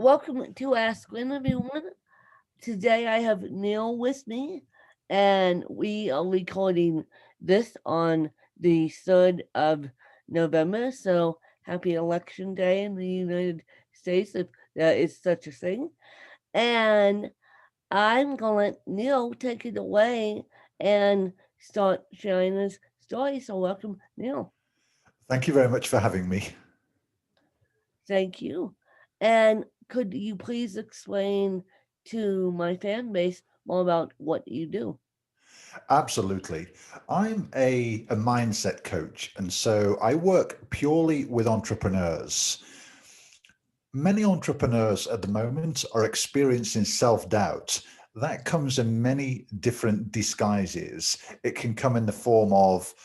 welcome to Ask Gwen, everyone. Today I have Neil with me, and we are recording this on the 3rd of November. So happy Election Day in the United States, if there is such a thing. And I'm going to let Neil take it away and start sharing his story. So welcome, Neil. Thank you very much for having me. Thank you. And could you please explain to my fan base more about what you do? Absolutely. I'm a mindset coach, and so I work purely with entrepreneurs. Many entrepreneurs at the moment are experiencing self-doubt. That comes in many different disguises. It can come in the form of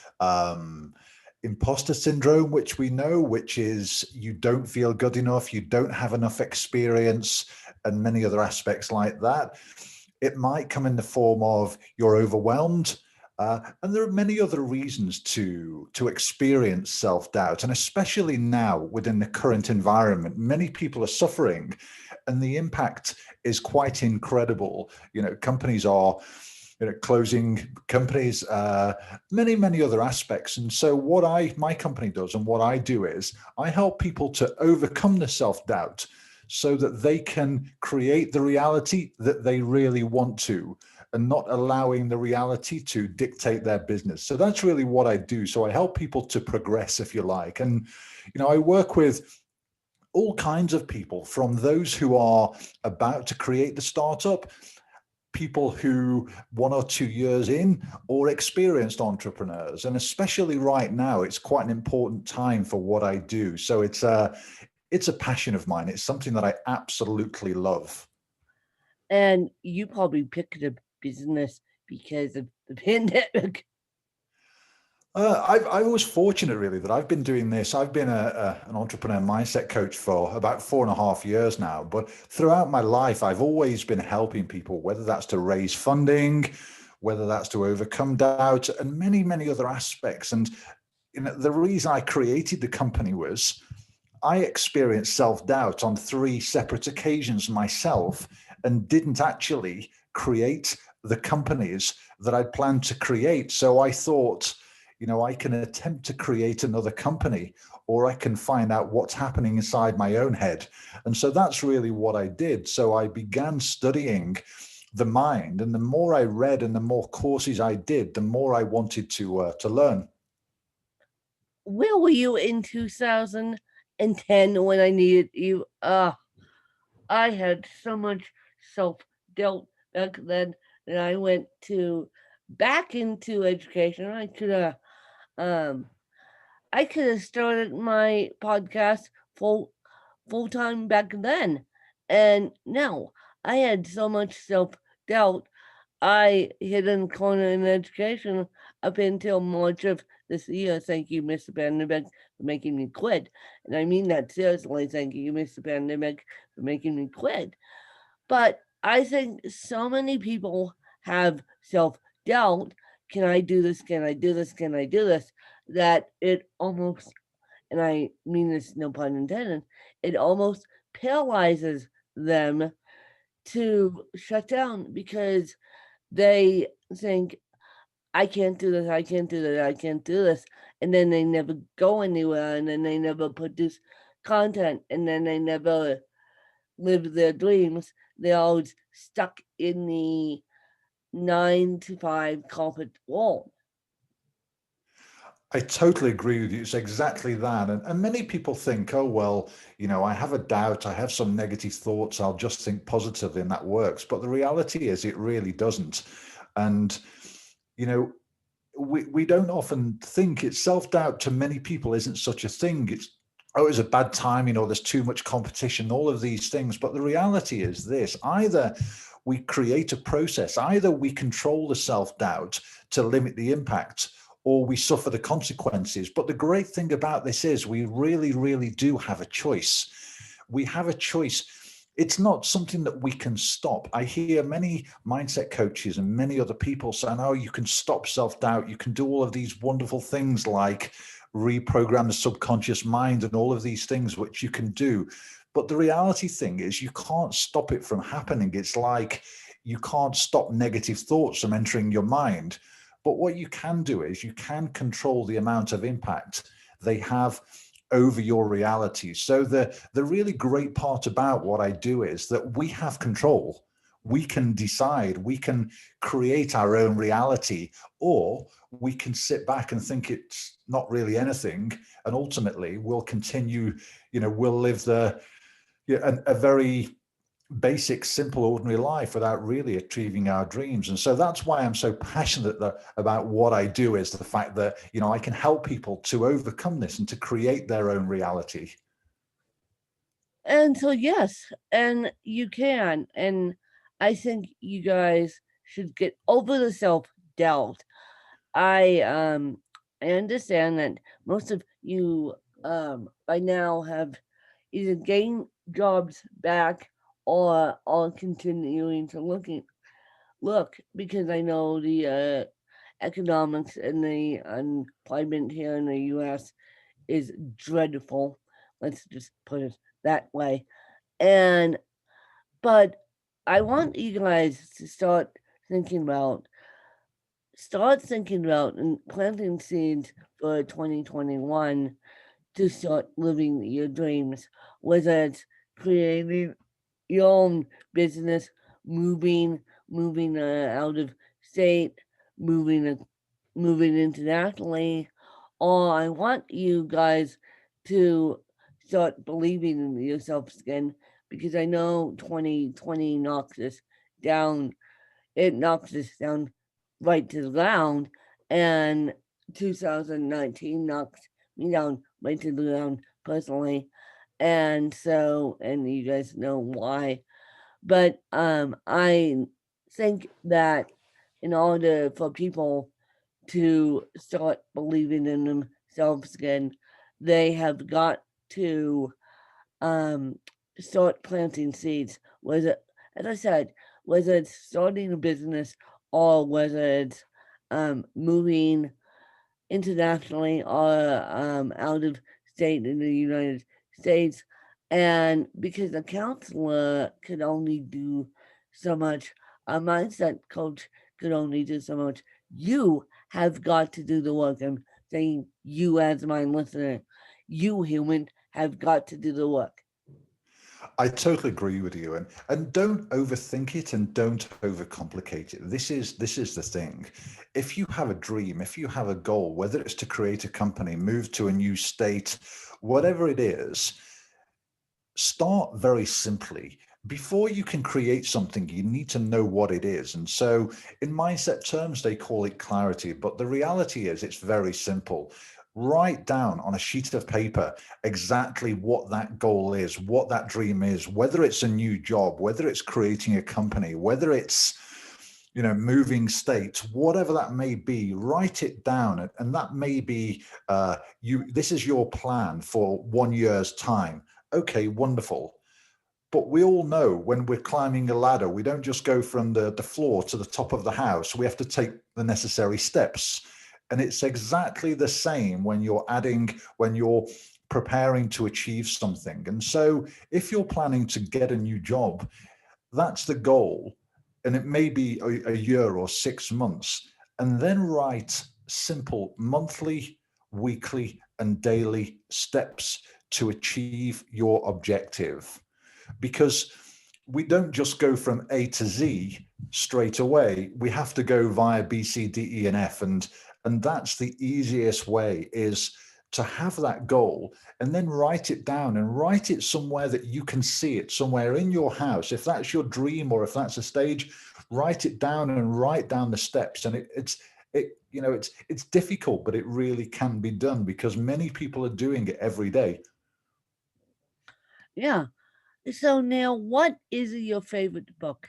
imposter syndrome, which we know, which is you don't feel good enough, you don't have enough experience, and many other aspects like that. It might come in the form of you're overwhelmed. And there are many other reasons to experience self-doubt. And especially now within the current environment, many people are suffering and the impact is quite incredible. Companies are closing companies, many other aspects. And so what my company does and what I do is I help people to overcome the self-doubt so that they can create the reality that they really want to and not allowing the reality to dictate their business. So that's really what I do. So I help people to progress, if you like. And, I work with all kinds of people, from those who are about to create the startup, people who 1 or 2 years in, or experienced entrepreneurs. And especially right now, it's quite an important time for what I do. So it's a passion of mine. It's something that I absolutely love. And you probably picked a business because of the pandemic. I was fortunate, really, that I've been doing this. I've been an entrepreneur mindset coach for about 4.5 years now. But throughout my life, I've always been helping people, whether that's to raise funding, whether that's to overcome doubt, and many other aspects. And the reason I created the company was I experienced self-doubt on 3 separate occasions myself and didn't actually create the companies that I'd planned to create. So I thought, I can attempt to create another company, or I can find out what's happening inside my own head. And so that's really what I did. So I began studying the mind, and the more I read and the more courses I did, the more I wanted to learn. Where were you in 2010 when I needed you? I had so much self doubt back then that I went to back into education. Um I could have started my podcast full time back then. And no, I had so much self doubt. I hit a corner in education up until March of this year. Thank you, Mr. Vanderbeck, for making me quit. And I mean that seriously. Thank you, Mr. Vanderbeck, for making me quit. But I think so many people have self doubt. Can I do this? Can I do this? Can I do this? That it almost, and I mean this no pun intended, it almost paralyzes them to shut down because they think, I can't do this, I can't do that, I can't do this. And then they never go anywhere, and then they never produce content, and then they never live their dreams. They're always stuck in the 9 to 5 corporate world. I totally agree with you. It's exactly that. And many people think, oh, well, I have a doubt, I have some negative thoughts, I'll just think positively and that works. But the reality is it really doesn't. And, you know, we don't often think it's self-doubt to many people isn't such a thing. It's a bad time, there's too much competition, all of these things. But the reality is this: either we create a process, either we control the self-doubt to limit the impact, or we suffer the consequences. But the great thing about this is we really do have a choice. We have a choice. It's not something that we can stop. I hear many mindset coaches and many other people saying, oh, you can stop self-doubt. You can do all of these wonderful things like reprogram the subconscious mind and all of these things which you can do. But the reality thing is you can't stop it from happening. It's like you can't stop negative thoughts from entering your mind. But what you can do is you can control the amount of impact they have over your reality. So the really great part about what I do is that we have control. We can decide, we can create our own reality, or we can sit back and think it's not really anything. And ultimately we'll continue, we'll live a very basic, simple, ordinary life without really achieving our dreams. And so that's why I'm so passionate about what I do, is the fact that, I can help people to overcome this and to create their own reality. And so, yes, and you can. And I think you guys should get over the self-doubt. I understand that most of you by now have either gained jobs back or are continuing to look, because I know the economics and the unemployment here in the US is dreadful. Let's just put it that way. And but I want you guys to start thinking about and planting seeds for 2021 to start living your dreams, whether it's creating your own business, moving out of state, moving internationally. Or I want you guys to start believing in yourselves again, because I know 2020 knocks us down. It knocks us down right to the ground, and 2019 knocks me down right to the ground personally. And so, and you guys know why. But I think that in order for people to start believing in themselves again, they have got to start planting seeds. Whether, as I said, whether it's starting a business or whether it's moving internationally or out of state in the United States. And because a counselor could only do so much, a mindset coach could only do so much, you have got to do the work. I'm saying you, as my listener, you human, have got to do the work. I totally agree with you, and don't overthink it and don't overcomplicate it. This is the thing. If you have a dream, if you have a goal, whether it's to create a company, move to a new state, whatever it is, start very simply. Before you can create something, you need to know what it is. And so in mindset terms, they call it clarity, but the reality is it's very simple. Write down on a sheet of paper exactly what that goal is, what that dream is, whether it's a new job, whether it's creating a company, whether it's moving states, whatever that may be. Write it down, and that may be this is your plan for 1 year's time. Okay, wonderful. But we all know when we're climbing a ladder, we don't just go from the floor to the top of the house. We have to take the necessary steps. And it's exactly the same when you're preparing to achieve something. And so if you're planning to get a new job, that's the goal. And it may be a year or 6 months. And then write simple monthly, weekly, and daily steps to achieve your objective. Because we don't just go from A to Z straight away. We have to go via B, C, D, E, and F. And that's the easiest way, is to have that goal and then write it down, and write it somewhere that you can see it, somewhere in your house. If that's your dream or if that's a stage, write it down and write down the steps. And it's difficult, but it really can be done because many people are doing it every day. Yeah. So Neil, what is your favorite book?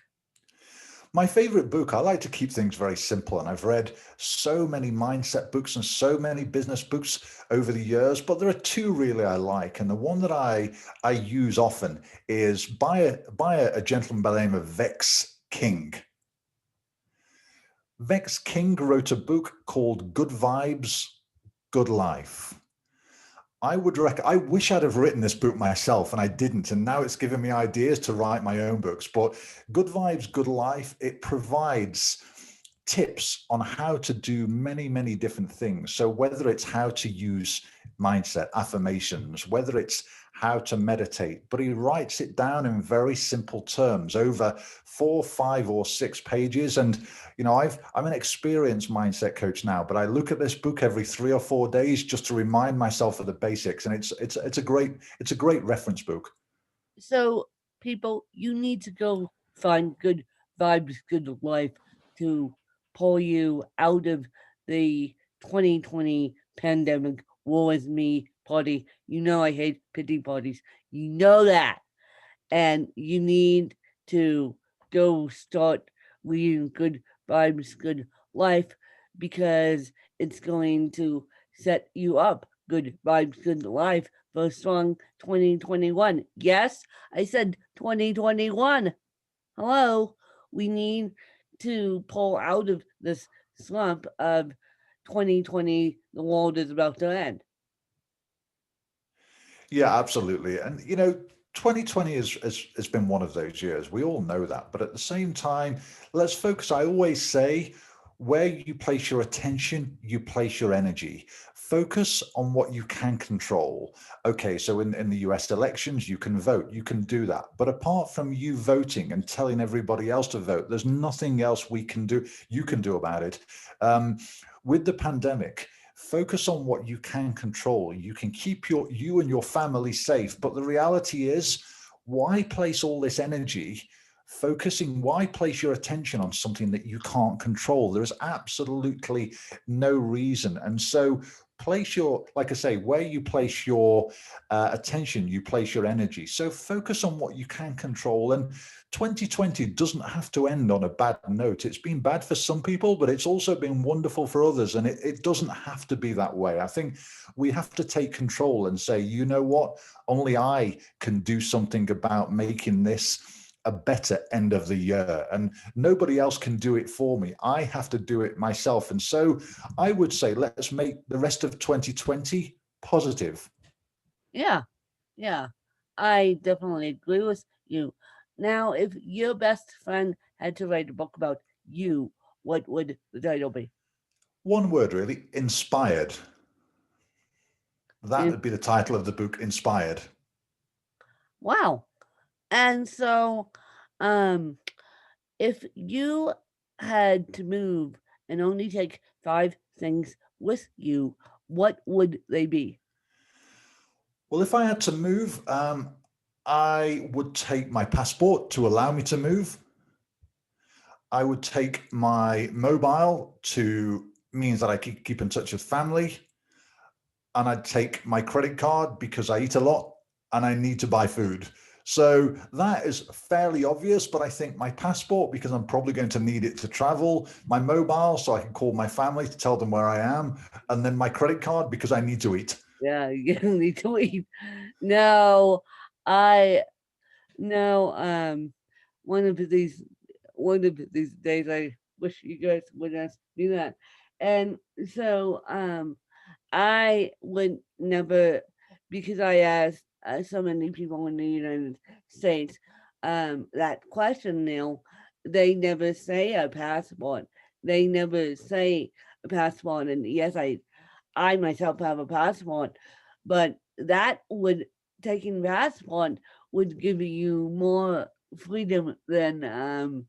My favorite book, I like to keep things very simple, and I've read so many mindset books and so many business books over the years, but there are two really I like. And the one that I use often is by a gentleman by the name of Vex King. Vex King wrote a book called Good Vibes, Good Life. I wish I'd have written this book myself and I didn't. And now it's given me ideas to write my own books. But Good Vibes, Good Life, it provides tips on how to do many, many different things. So whether it's how to use mindset, affirmations, whether it's how to meditate, but he writes it down in very simple terms over 4, 5, or 6 pages. And I'm an experienced mindset coach now, but I look at this book every 3 or 4 days just to remind myself of the basics. And it's a great reference book. So, people, you need to go find Good Vibes, Good Life to pull you out of the 2020 pandemic war with me party. You know I hate pity parties. You know that. And you need to go start reading Good Vibes, Good Life because it's going to set you up. Good Vibes, Good Life for a strong 2021. Yes, I said 2021. Hello. We need to pull out of this slump of 2020. The world is about to end. Yeah, absolutely. And 2020 has been one of those years. We all know that. But at the same time, let's focus. I always say, where you place your attention, you place your energy. Focus on what you can control. Okay, so in the US elections, you can vote, you can do that. But apart from you voting and telling everybody else to vote, there's nothing else you can do about it. With the pandemic, focus on what you can control. You can keep you and your family safe. But the reality is, why place all this energy focusing? Why place your attention on something that you can't control? There is absolutely no reason. And so like I say, where you place your attention, you place your energy. So focus on what you can control. And 2020 doesn't have to end on a bad note. It's been bad for some people, but it's also been wonderful for others. And it doesn't have to be that way. I think we have to take control and say, you know what? Only I can do something about making this a better end of the year, and nobody else can do it for me. I have to do it myself. And so I would say, let's make the rest of 2020 positive. Yeah, yeah. I definitely agree with you. Now, if your best friend had to write a book about you, what would the title be? One word, really: inspired. That In, would be the title of the book, Inspired. wow. And so, um, if you had to move and only take 5 things with you, what would they be? Well, if I had to move, I would take my passport to allow me to move. I would take my mobile to means that I could keep in touch with family. And I'd take my credit card because I eat a lot and I need to buy food. So that is fairly obvious, but I think my passport, because I'm probably going to need it to travel, my mobile, so I can call my family to tell them where I am, and then my credit card because I need to eat. Yeah, you need to leave. No, I no. One of these, one of these days, I wish you guys would ask me that. And so, I would never, because I asked so many people in the United States that question now, they never say a passport. They never say a passport. And yes, I myself have a passport, but that would, taking passport would give you more freedom than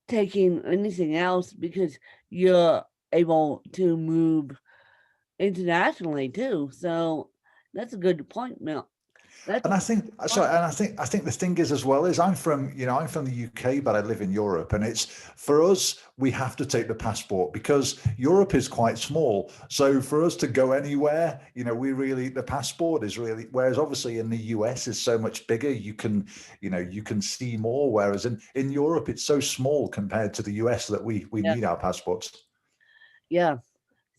taking anything else because you're able to move internationally too. So that's a good point, Mel. That's And a I good think sorry, point. and I think the thing is as well is I'm from the UK, but I live in Europe, and it's for us we have to take the passport because Europe is quite small. So for us to go anywhere, we really the passport is really. Whereas obviously in the US is so much bigger, you can see more. Whereas in Europe it's so small compared to the US that we Yeah, need our passports. yeah.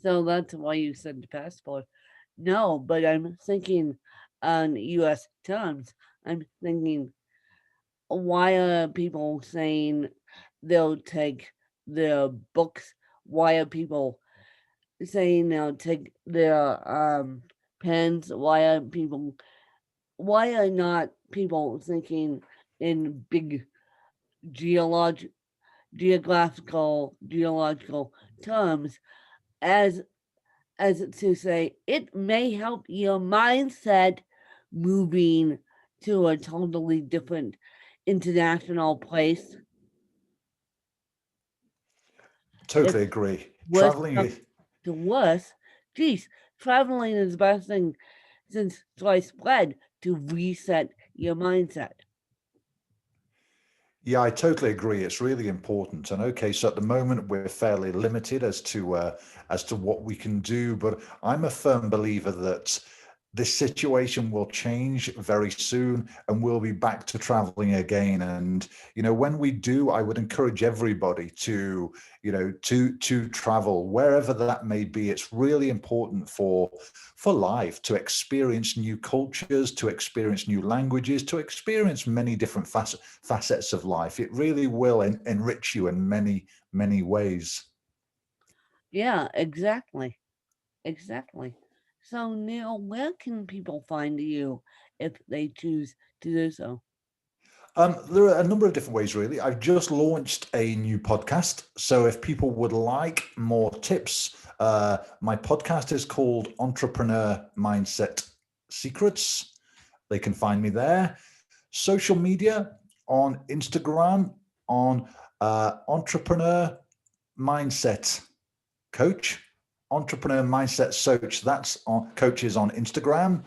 So that's why you said the passport. No, but I'm thinking on US terms. I'm thinking, why are people saying they'll take their books? Why are people saying they'll take their pens? Why are not people thinking in big geological geological terms as to say it may help your mindset moving to a totally different international place. If Totally agree. worse Traveling, comes to worse, geez, traveling is the best thing since sliced bread to reset your mindset. yeah, I totally agree. It's really important. And okay, so at the moment we're fairly limited as to what we can do, but I'm a firm believer that this situation will change very soon and we'll be back to traveling again. And when we do, I would encourage everybody to to travel wherever that may be. It's really important for life to experience new cultures, to experience new languages, to experience many different facets of life. It really will enrich you in many ways. Yeah, exactly. Exactly. So, Neil, where can people find you if they choose to do so? There are a number of different ways, really. I've just launched a new podcast. So if people would like more tips, my podcast is called Entrepreneur Mindset Secrets. They can find me there. Social media on Instagram on Entrepreneur Mindset Coach. Entrepreneur Mindset Coach. That's on coaches on Instagram.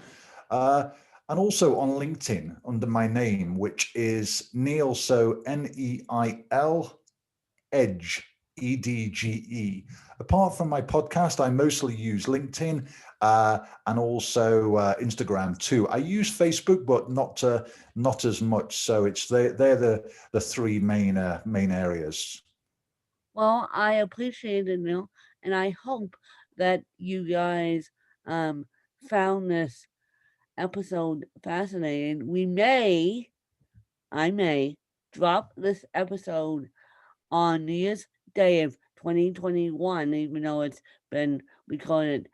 Uh, and also on LinkedIn under my name, which is Neil, so Neil Edge, EDGE. Apart from my podcast, I mostly use LinkedIn and also Instagram too. I use Facebook, but not as much. So they're the three main areas. Well, I appreciate it, Neil, and I hope that you guys um, found this episode fascinating. I may drop this episode on New Year's Day of 2021, even though it's been recorded,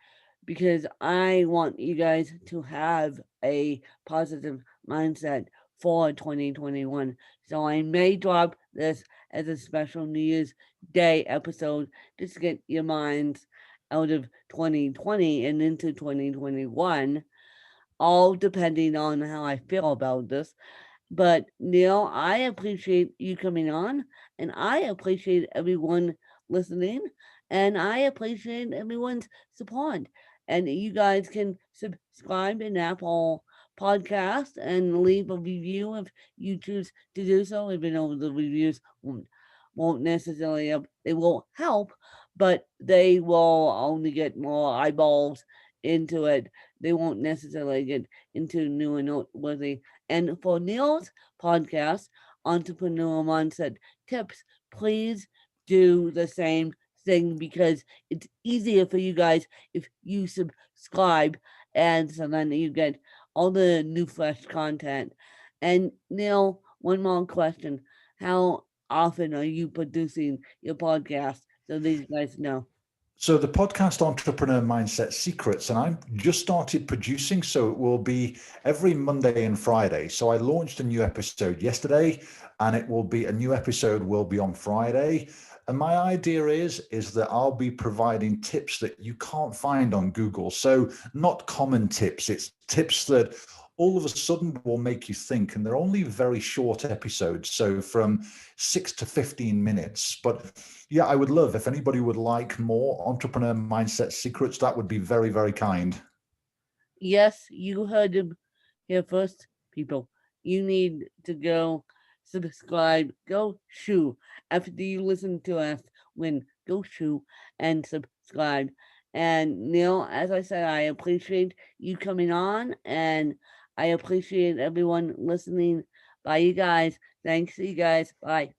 because I want you guys to have a positive mindset for 2021. So I may drop this as a special New Year's Day episode just to get your minds out of 2020 and into 2021, all depending on how I feel about this. But Neil, I appreciate you coming on, and I appreciate everyone listening, and I appreciate everyone's support. And you guys can subscribe in Apple Podcast and leave a review if you choose to do so. Even though the reviews won't necessarily they will help, but they will only get more eyeballs into it. They won't necessarily get into new and noteworthy. And for Neil's podcast, Entrepreneur Mindset Tips, please do the same thing because it's easier for you guys if you subscribe, and so then you get all the new fresh content. And Neil, one more question. How often are you producing your podcast so these guys know? So the podcast Entrepreneur Mindset Secrets, and I'm just started producing, so it will be every Monday and Friday. So I launched a new episode yesterday, and it will be a new episode will be on Friday. And my idea is that I'll be providing tips that you can't find on Google. So not common tips, it's tips that all of a sudden will make you think, and they're only very short episodes, so from 6 to 15 minutes. But yeah, I would love if anybody would like more Entrepreneur Mindset Secrets, that would be very kind. Yes, you heard him here first, people. You need to go subscribe. Go shoo. After you listen to us, go shoo and subscribe. And Neil, as I said, I appreciate you coming on, and I appreciate everyone listening. Bye, you guys. Thanks, you guys. Bye.